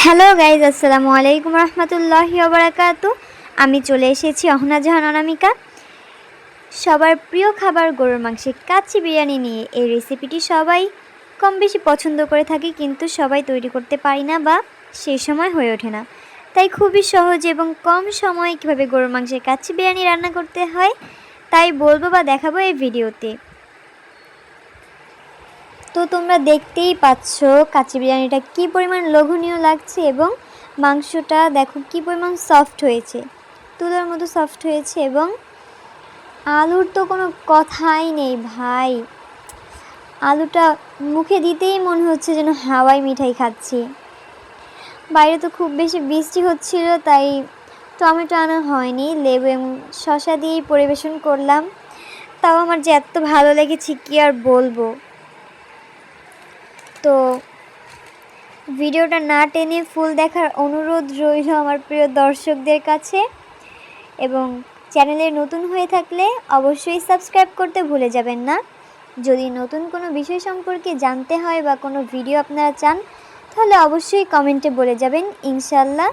Hello guys, আসসালামু আলাইকুম রহমতুল্লাহি ওয়া বারাকাতু। আমি চলে এসেছি অহনা জাহান অনামিকা। সবার প্রিয় খাবার গরুর মাংসের কাচ্চি বিরিয়ানি নিয়ে। এই রেসিপিটি সবাই কম বেশি পছন্দ করে থাকি, কিন্তু সবাই তৈরি করতে পারি না বা সেই সময় হয়ে ওঠে না। তাই খুবই সহজ এবং কম সময়ে কীভাবে গরুর মাংসের কাচ্চি বিরিয়ানি রান্না করতে হয় তাই বলবো বা দেখাবো এই ভিডিওতে। তো তোমরা দেখতেই পাচ্ছ কাচ্চি বিরিয়ানিটা কী পরিমাণ লোভনীয় লাগছে এবং মাংসটা দেখো কী পরিমাণ সফট হয়েছে, তুলার মতো সফট হয়েছে। এবং আলুর তো কোনো কথাই নেই ভাই, আলুটা মুখে দিতেই মনে হচ্ছে যেন হাওয়াই মিঠাই খাচ্ছি। বাইরে তো খুব বেশি বৃষ্টি হচ্ছিল, তাই টমেটো আনা হয়নি, লেবু এবং শসা দিয়েই পরিবেশন করলাম। তাও আমার যে এত ভালো লেগেছে কি আর বলবো। তো ভিডিওটা না টেনে ফুল দেখার অনুরোধ রইল আমার প্রিয় দর্শকদের কাছে, এবং চ্যানেলে নতুন হয়ে থাকলে অবশ্যই সাবস্ক্রাইব করতে ভুলে যাবেন না। যদি নতুন কোনো বিষয় সম্পর্কে জানতে হয় বা কোনো ভিডিও আপনারা চান তাহলে অবশ্যই কমেন্টে বলে যাবেন, ইনশাল্লাহ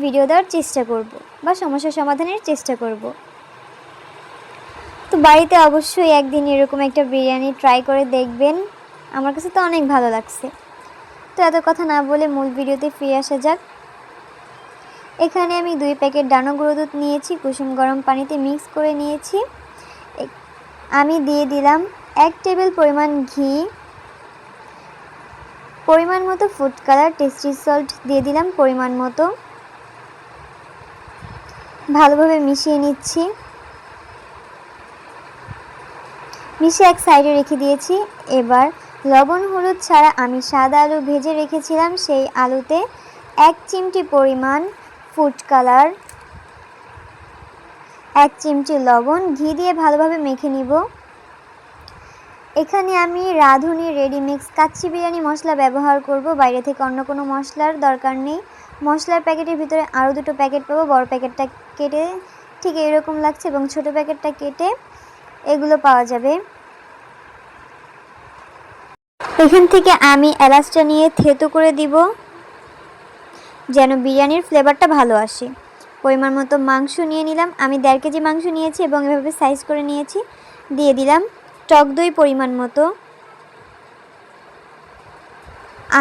ভিডিও দেওয়ার চেষ্টা করব বা সমস্যা সমাধানের চেষ্টা করব। তো বাড়িতে অবশ্যই একদিন এরকম একটা বিরিয়ানি ট্রাই করে দেখবেন, আমার কাছে তো অনেক ভালো লাগছে। তো এত কথা না বলে মূল ভিডিওতে ফিরে আসা যাক। এখানে আমি 2 প্যাকেট ডানো গুঁড়ো দুধ নিয়েছি, কুসুম গরম পানিতে মিক্স করে নিয়েছি। আমি দিয়ে দিলাম 1 টেবিল পরিমাণ ঘি, পরিমাণ মতো ফুড কালার, টেস্টি সল্ট দিয়ে দিলাম পরিমাণ মতো। ভালোভাবে মিশিয়ে নিচ্ছি, মিশিয়ে এক সাইডে রেখে দিয়েছি। এবার লবণ হলুদ ছাড়া আমি সাদা আলু ভেজে রেখেছিলাম, সেই আলুতে 1 চিমটি পরিমাণ ফুড কালার, 1 চিমটি লবণ, ঘি দিয়ে ভালোভাবে মেখে নিব। এখানে আমি রাঁধুনি রেডিমিক্স কাচ্চি বিরিয়ানি মশলা ব্যবহার করব, বাইরে থেকে অন্য কোনো মশলার দরকার নেই। মশলার প্যাকেটের ভিতরে আরও 2টো প্যাকেট পাবো, বড় প্যাকেটটা কেটে ঠিক এরকম লাগছে এবং ছোট প্যাকেটটা কেটে এগুলো পাওয়া যাবে। এখান থেকে আমি এলাচটা নিয়ে থেতো করে দিব যেন বিরিয়ানির ফ্লেভারটা ভালো আসে। পরিমাণ মতো মাংস নিয়ে নিলাম, আমি 1.5 কেজি মাংস নিয়েছি এবং এভাবে সাইজ করে নিয়েছি। দিয়ে দিলাম টক দই পরিমাণ মতো,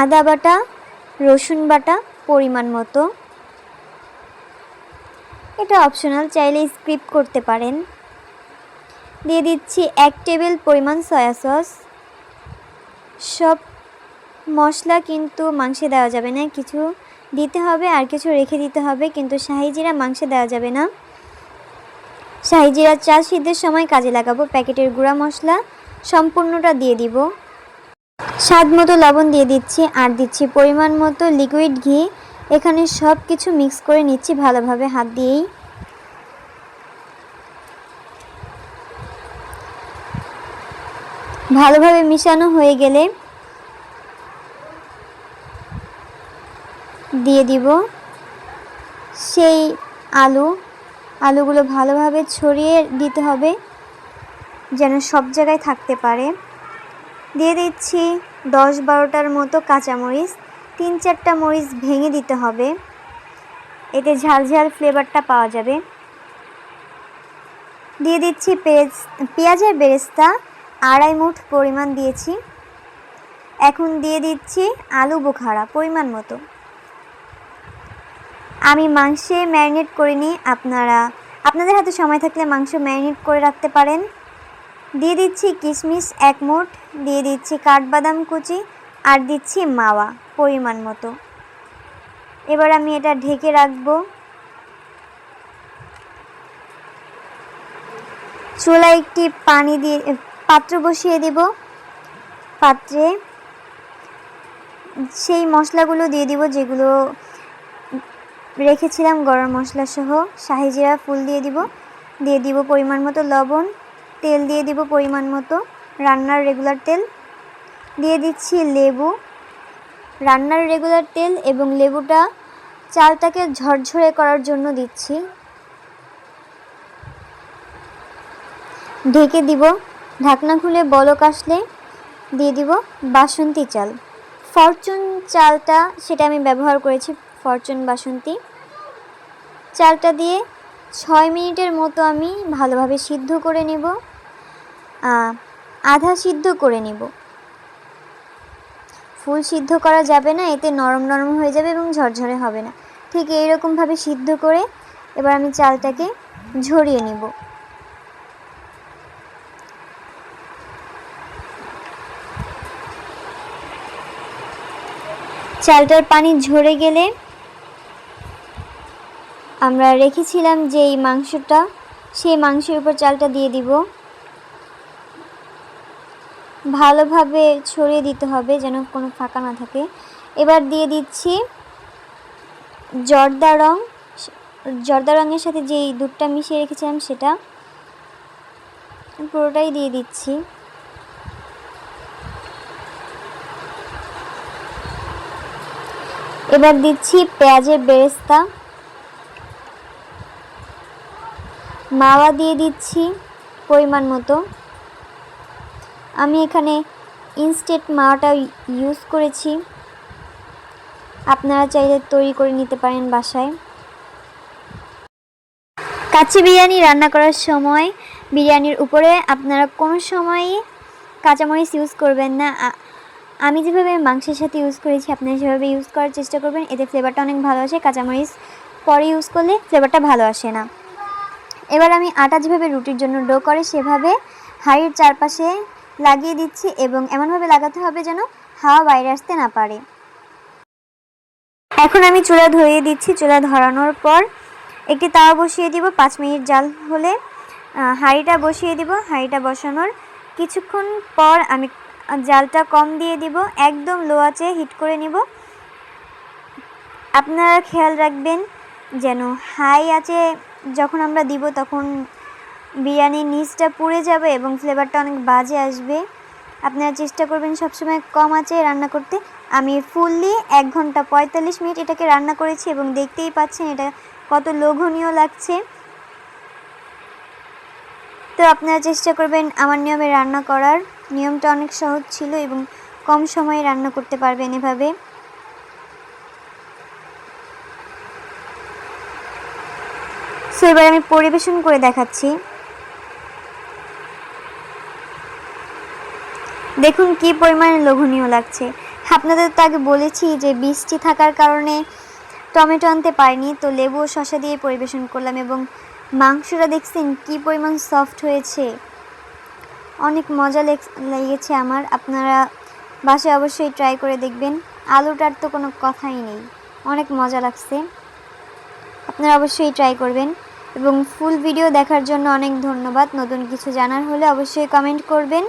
আদা বাটা, রসুন বাটা পরিমাণ মতো, এটা অপশনাল, চাইলে স্কিপ করতে পারেন। দিয়ে দিচ্ছি 1 টেবিল পরিমাণ সয়া সস। সব মশলা কিন্তু মাংসে দেওয়া যাবে না, কিছু দিতে হবে আর কিছু রেখে দিতে হবে, কিন্তু শাহি জিরা মাংসে দেওয়া যাবে না। শাহি জিরা চাল সিদ্ধের সময় কাজে লাগাবো। প্যাকেটের গুঁড়া মশলা সম্পূর্ণটা দিয়ে দিব। স্বাদ মতো লবণ দিয়ে দিচ্ছি, আর দিচ্ছি পরিমাণ মতো লিকুইড ঘি। এখানে সব কিছু মিক্স করে নিচ্ছি ভালোভাবে হাত দিয়েই। ভালোভাবে মিশানো হয়ে গেলে দিয়ে দিব সেই আলুগুলো ভালোভাবে ছড়িয়ে দিতে হবে যেন সব জায়গায় থাকতে পারে। দিয়ে দিচ্ছি 10-12টার মতো কাঁচামরিচ, 3-4টা মরিচ ভেঙে দিতে হবে, এতে ঝালঝাল ফ্লেভারটা পাওয়া যাবে। দিয়ে দিচ্ছি পেঁয়াজের বেরেস্তা 2.5 মুঠ পরিমাণ দিয়েছি। এখন দিয়ে দিচ্ছি আলু বোখারা পরিমাণ মতো। আমি মাংসে ম্যারিনেট করিনি, আপনাদের হাতে সময় থাকলে মাংস ম্যারিনেট করে রাখতে পারেন। দিয়ে দিচ্ছি কিশমিশ 1 মুঠ, দিয়ে দিচ্ছি কাঠবাদাম কুচি, আর দিচ্ছি মাওয়া পরিমাণ মতো। এবার আমি এটা ঢেকে রাখবো। চুলায় একটি পাত্র বসিয়ে দেব। পাত্রে সেই মশলাগুলো দিয়ে দিব যেগুলো রেখেছিলাম, গরম মশলা সহ। শাহি জিরা ফুল দিয়ে দিব পরিমাণ মতো লবণ, তেল দিয়ে দিব পরিমাণ মতো, রান্নার রেগুলার তেল দিয়ে দিচ্ছি, লেবু, রান্নার রেগুলার তেল এবং লেবুটা চালটাকে ঝরঝরে করার জন্য দিচ্ছি। ঢেকে দিব। ঢাকনা খুলে বলক আসলে দিয়ে দিব বাসন্তী চাল। ফরচুন চালটা সেটা আমি ব্যবহার করেছি। ফরচুন বাসন্তী। চালটা দিয়ে 6 মিনিটের মতো আমি ভালোভাবে সিদ্ধ করে নেব, আধা সিদ্ধ করে নেব। ফুল সিদ্ধ করা যাবে না, এতে নরম নরম হয়ে যাবে এবং ঝরঝরে হবে না। ঠিক এইরকমভাবে সিদ্ধ করে এবার আমি চালটাকে ঝরিয়ে নেব। চালটার পানি ঝরে গেলে আমরা রেখেছিলাম যে এই মাংসটা, সেই মাংসের উপর চালটা দিয়ে দিব। ভালোভাবে ছড়িয়ে দিতে হবে যেন কোনো ফাঁকা না থাকে। এবার দিয়ে দিচ্ছি জর্দা রঙের সাথে যেই দুধটা মিশিয়ে রেখেছিলাম সেটা পুরোটাই দিয়ে দিচ্ছি। এবার দিচ্ছি পেঁয়াজের বেরেস্তা, মাওয়া দিয়ে দিচ্ছি পরিমাণ মতো। আমি এখানে ইনস্ট্যান্ট মাওয়াটা ইউজ করেছি, আপনারা চাইলে তৈরি করে নিতে পারেন বাসায়। কাচ্চি বিরিয়ানি রান্না করার সময় বিরিয়ানির উপরে আপনারা কোনো সময়ই কাঁচামরিচ ইউজ করবেন না। আমি যেভাবে মাংসের সাথে ইউজ করেছি আপনারা সেভাবে ইউজ করার চেষ্টা করবেন, এতে ফ্লেভারটা অনেক ভালো আসে। কাঁচামরিচ পরে ইউজ করলে ফ্লেভারটা ভালো আসে না। এবার আমি আটা যেভাবে রুটির জন্য ডো করে সেভাবে হাঁড়ির চারপাশে লাগিয়ে দিচ্ছি এবং এমনভাবে লাগাতে হবে যেন হাওয়া বাইরে আসতে না পারে। এখন আমি চুলা ধরিয়ে দিচ্ছি। চুলা ধরানোর পর একটি তাওয়া বসিয়ে দিব। 5 মিনিট জাল হলে হাঁড়িটা বসিয়ে দিব। হাঁড়িটা বসানোর কিছুক্ষণ পর আমি জালটা কম দিয়ে দিব, একদম লো আঁচে হিট করে নিব। আপনারা খেয়াল রাখবেন যেন হাই আঁচে যখন আমরা দিব তখন বিরিয়ানির নিচটা পুড়ে যাবে এবং ফ্লেভারটা অনেক বাজে আসবে। আপনারা চেষ্টা করবেন সবসময় কম আঁচে রান্না করতে। আমি ফুললি 1 ঘন্টা 45 মিনিট এটাকে রান্না করেছি এবং দেখতেই পাচ্ছেন এটা কত লোভনীয় লাগছে। তো আপনারা চেষ্টা করবেন আমার নিয়মে রান্না করার। নিয়মটা অনেক সহজ ছিল এবং কম সময়ে রান্না করতে পারবেন এভাবে। সো এবার আমি পরিবেশন করে দেখাচ্ছি। দেখুন কি পরিমাণে লোভনীয় লাগছে। আপনাদের তো আগে বলেছি যে বৃষ্টি থাকার কারণে টমেটো আনতে পারিনি, তো লেবু ও শসা দিয়ে পরিবেশন করলাম এবং মাংসটা দেখছেন কি পরিমাণ সফট হয়েছে, অনেক মজা লেগেছে আমার। আপনারা বাসায় অবশ্যই ট্রাই করে দেখবেন। আলুটার তো কোনো কথাই নেই, অনেক মজা লাগছে। আপনারা অবশ্যই ট্রাই করবেন এবং ফুল ভিডিও দেখার জন্য অনেক ধন্যবাদ। নতুন কিছু জানার হলে অবশ্যই কমেন্ট করবেন।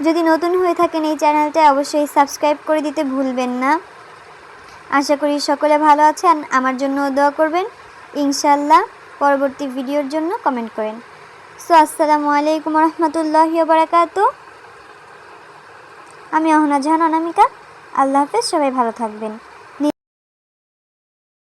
যদি নতুন হয়ে থাকেন এই চ্যানেলটা অবশ্যই সাবস্ক্রাইব করে দিতে ভুলবেন না। আশা করি সকলে ভালো আছেন, আমার জন্য দোয়া করবেন ইনশাআল্লাহ। পরবর্তী ভিডিওর জন্য কমেন্ট করেন। সো আসসালামু আলাইকুম রহমতুল্লাহি ওয়া বারাকাতুহু। আমি অহনা জাহান অনামিকা। আল্লাহ হাফেজ, সবাই ভালো থাকবেন।